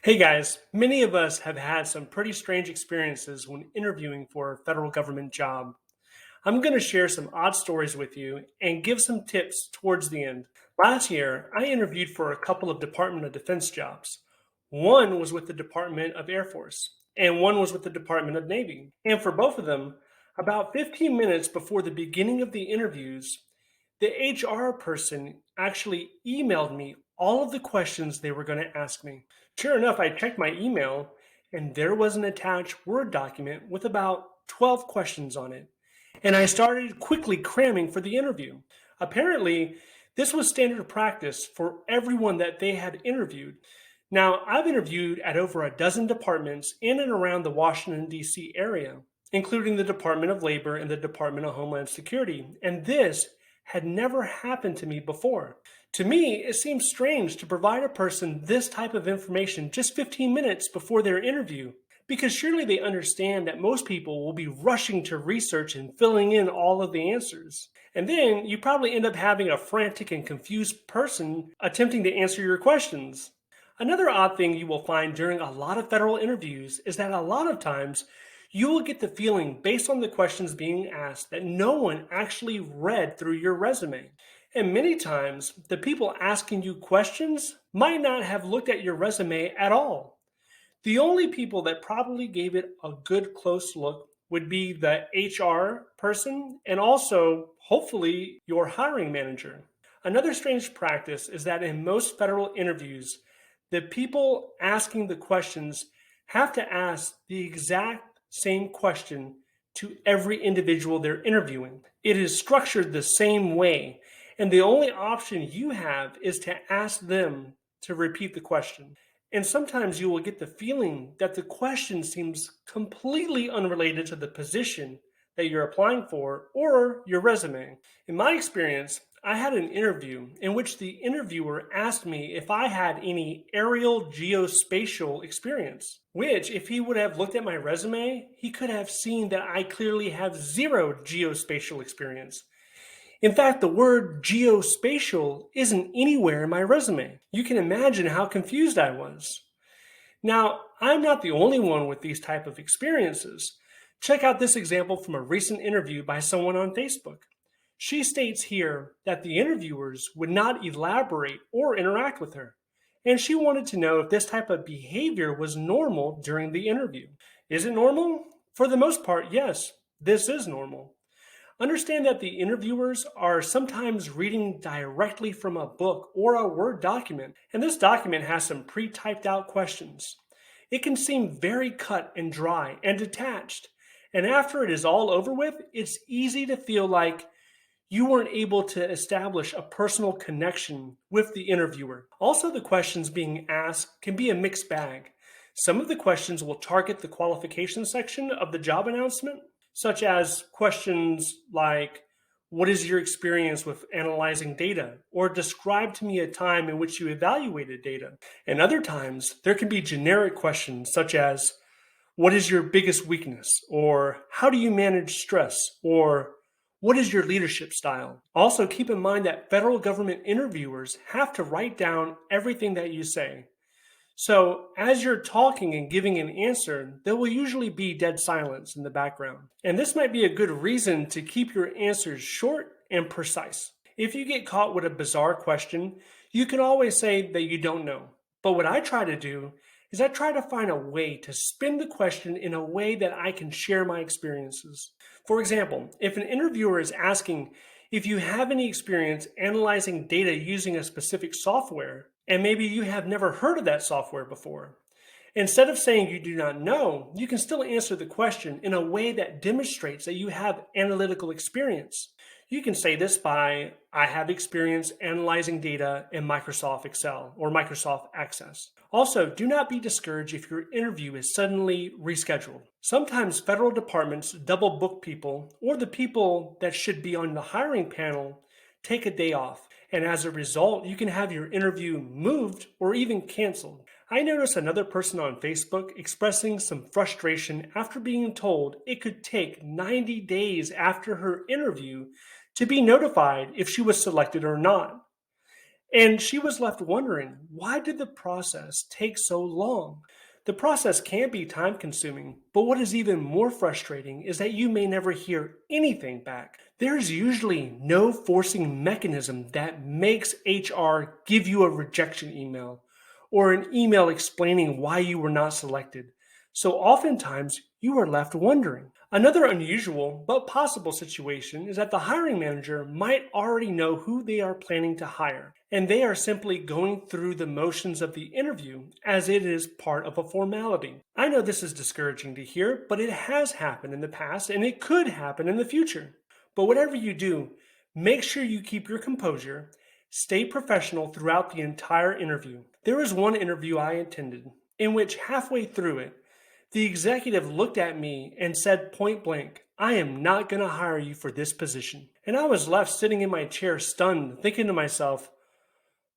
Hey guys, many of us have had some pretty strange experiences when interviewing for a federal government job. I'm going to share some odd stories with you and give some tips towards the end. Last year, I interviewed for a couple of Department of Defense jobs. One was with the Department of Air Force, and one was with the Department of Navy. And for both of them, about 15 minutes before the beginning of the interviews, the HR person actually emailed me all of the questions they were going to ask me. Sure enough, I checked my email and there was an attached Word document with about 12 questions on it. And I started quickly cramming for the interview. Apparently, this was standard practice for everyone that they had interviewed. Now, I've interviewed at over a dozen departments in and around the Washington, D.C. area, including the Department of Labor and the Department of Homeland Security. And this had never happened to me before. To me, it seems strange to provide a person this type of information just 15 minutes before their interview, because surely they understand that most people will be rushing to research and filling in all of the answers. And then you probably end up having a frantic and confused person attempting to answer your questions. Another odd thing you will find during a lot of federal interviews is that a lot of times you will get the feeling based on the questions being asked that no one actually read through your resume. And many times, the people asking you questions might not have looked at your resume at all. The only people that probably gave it a good close look would be the HR person and also, hopefully, your hiring manager. Another strange practice is that in most federal interviews, the people asking the questions have to ask the exact same question to every individual they're interviewing. It is structured the same way, and the only option you have is to ask them to repeat the question. And sometimes you will get the feeling that the question seems completely unrelated to the position that you're applying for or your resume. In my experience, I had an interview in which the interviewer asked me if I had any aerial geospatial experience, which, if he would have looked at my resume, he could have seen that I clearly have zero geospatial experience. In fact, the word geospatial isn't anywhere in my resume. You can imagine how confused I was. Now, I'm not the only one with these type of experiences. Check out this example from a recent interview by someone on Facebook. She states here that the interviewers would not elaborate or interact with her, and she wanted to know if this type of behavior was normal during the interview. Is it normal? For the most part, yes, this is normal. Understand that the interviewers are sometimes reading directly from a book or a Word document, and this document has some pre-typed out questions. It can seem very cut and dry and detached, and after it is all over with, it's easy to feel like you weren't able to establish a personal connection with the interviewer. Also, the questions being asked can be a mixed bag. Some of the questions will target the qualification section of the job announcement, such as questions like, what is your experience with analyzing data? Or describe to me a time in which you evaluated data. And other times, there can be generic questions such as, what is your biggest weakness? Or how do you manage stress? Or what is your leadership style? Also, keep in mind that federal government interviewers have to write down everything that you say. So as you're talking and giving an answer, there will usually be dead silence in the background. And this might be a good reason to keep your answers short and precise. If you get caught with a bizarre question, you can always say that you don't know. But what I try to do is I try to find a way to spin the question in a way that I can share my experiences. For example, if an interviewer is asking if you have any experience analyzing data using a specific software, and maybe you have never heard of that software before, instead of saying you do not know, you can still answer the question in a way that demonstrates that you have analytical experience. You can say this by, I have experience analyzing data in Microsoft Excel or Microsoft Access. Also, do not be discouraged if your interview is suddenly rescheduled. Sometimes federal departments double book people, or the people that should be on the hiring panel take a day off. And as a result, you can have your interview moved or even canceled. I noticed another person on Facebook expressing some frustration after being told it could take 90 days after her interview to be notified if she was selected or not. And she was left wondering, why did the process take so long? The process can be time consuming, but what is even more frustrating is that you may never hear anything back. There's usually no forcing mechanism that makes HR give you a rejection email or an email explaining why you were not selected. So oftentimes you are left wondering. Another unusual but possible situation is that the hiring manager might already know who they are planning to hire, and they are simply going through the motions of the interview as it is part of a formality. I know this is discouraging to hear, but it has happened in the past and it could happen in the future. But whatever you do, make sure you keep your composure, stay professional throughout the entire interview. There was one interview I attended in which halfway through it, the executive looked at me and said point blank, "I am not going to hire you for this position." And I was left sitting in my chair stunned, thinking to myself,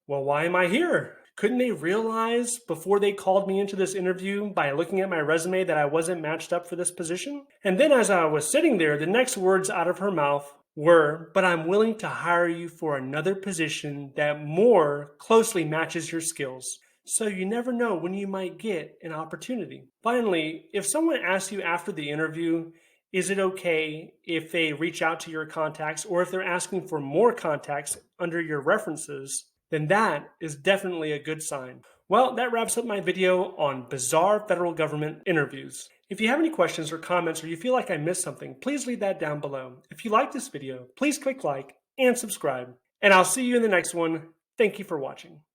well, why am I here? Couldn't they realize before they called me into this interview by looking at my resume that I wasn't matched up for this position? And then as I was sitting there, the next words out of her mouth were, "But I'm willing to hire you for another position that more closely matches your skills." So you never know when you might get an opportunity. Finally, if someone asks you after the interview, is it okay if they reach out to your contacts or if they're asking for more contacts under your references, then that is definitely a good sign. Well, that wraps up my video on bizarre federal government interviews. If you have any questions or comments or you feel like I missed something, please leave that down below. If you like this video, please click like and subscribe. And I'll see you in the next one. Thank you for watching.